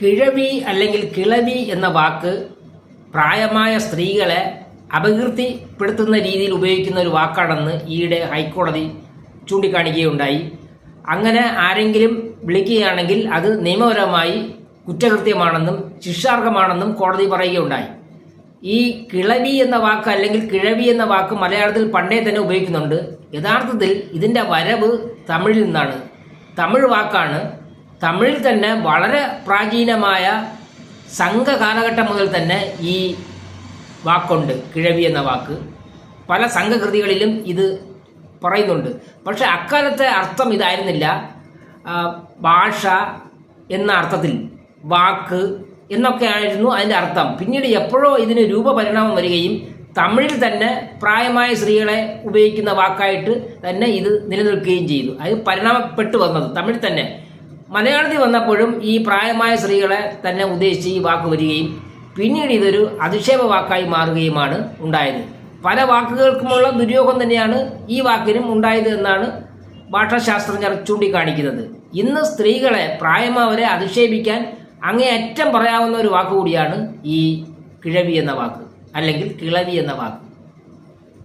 കിഴവി അല്ലെങ്കിൽ കിളവി എന്ന വാക്ക് പ്രായമായ സ്ത്രീകളെ അപകീർത്തിപ്പെടുത്തുന്ന രീതിയിൽ ഉപയോഗിക്കുന്ന ഒരു വാക്കാണെന്ന് ഈയിടെ ഹൈക്കോടതി ചൂണ്ടിക്കാണിക്കുകയുണ്ടായി. അങ്ങനെ ആരെങ്കിലും വിളിക്കുകയാണെങ്കിൽ അത് നിയമപരമായി കുറ്റകൃത്യമാണെന്നും ശിക്ഷാർഹമാണെന്നും കോടതി പറയുകയുണ്ടായി. ഈ കിളവി എന്ന വാക്ക് അല്ലെങ്കിൽ കിഴവി എന്ന വാക്ക് മലയാളത്തിൽ പണ്ടേ തന്നെ ഉപയോഗിക്കുന്നുണ്ട്. യഥാർത്ഥത്തിൽ ഇതിൻ്റെ വരവ് തമിഴിൽ നിന്നാണ്. തമിഴ് വാക്കാണ്. തമിഴിൽ തന്നെ വളരെ പ്രാചീനമായ സംഘ കാലഘട്ടം മുതൽ തന്നെ ഈ വാക്കുണ്ട്, കിഴവി എന്ന വാക്ക്. പല സംഘകൃതികളിലും ഇത് പറയുന്നുണ്ട്. പക്ഷെ അക്കാലത്തെ അർത്ഥം ഇതായിരുന്നില്ല. ഭാഷ എന്ന അർത്ഥത്തിൽ വാക്ക് എന്നൊക്കെ ആയിരുന്നു അതിൻ്റെ അർത്ഥം. പിന്നീട് എപ്പോഴോ ഇതിന് രൂപപരിണാമം വരികയും തമിഴിൽ തന്നെ പ്രായമായ സ്ത്രീകളെ ഉപയോഗിക്കുന്ന വാക്കായിട്ട് തന്നെ ഇത് നിലനിൽക്കുകയും ചെയ്തു. അത് പരിണാമപ്പെട്ടു വന്നത് തമിഴ് തന്നെ. മലയാളത്തിൽ വന്നപ്പോഴും ഈ പ്രായമായ സ്ത്രീകളെ തന്നെ ഉദ്ദേശിച്ച് ഈ വാക്ക് വരികയും പിന്നീട് ഇതൊരു അധിക്ഷേപ വാക്കായി മാറുകയുമാണ് ഉണ്ടായത്. പല വാക്കുകൾക്കുമുള്ള ദുര്യോഗം തന്നെയാണ് ഈ വാക്കിനും ഉണ്ടായത് എന്നാണ് ഭാഷാശാസ്ത്രജ്ഞർ ചൂണ്ടിക്കാണിക്കുന്നത്. ഇന്ന് സ്ത്രീകളെ പ്രായമായവരെ അധിക്ഷേപിക്കാൻ അങ്ങേയറ്റം പറയാവുന്ന ഒരു വാക്ക് കൂടിയാണ് ഈ കിഴവി എന്ന വാക്ക് അല്ലെങ്കിൽ കിളവി എന്ന വാക്ക്.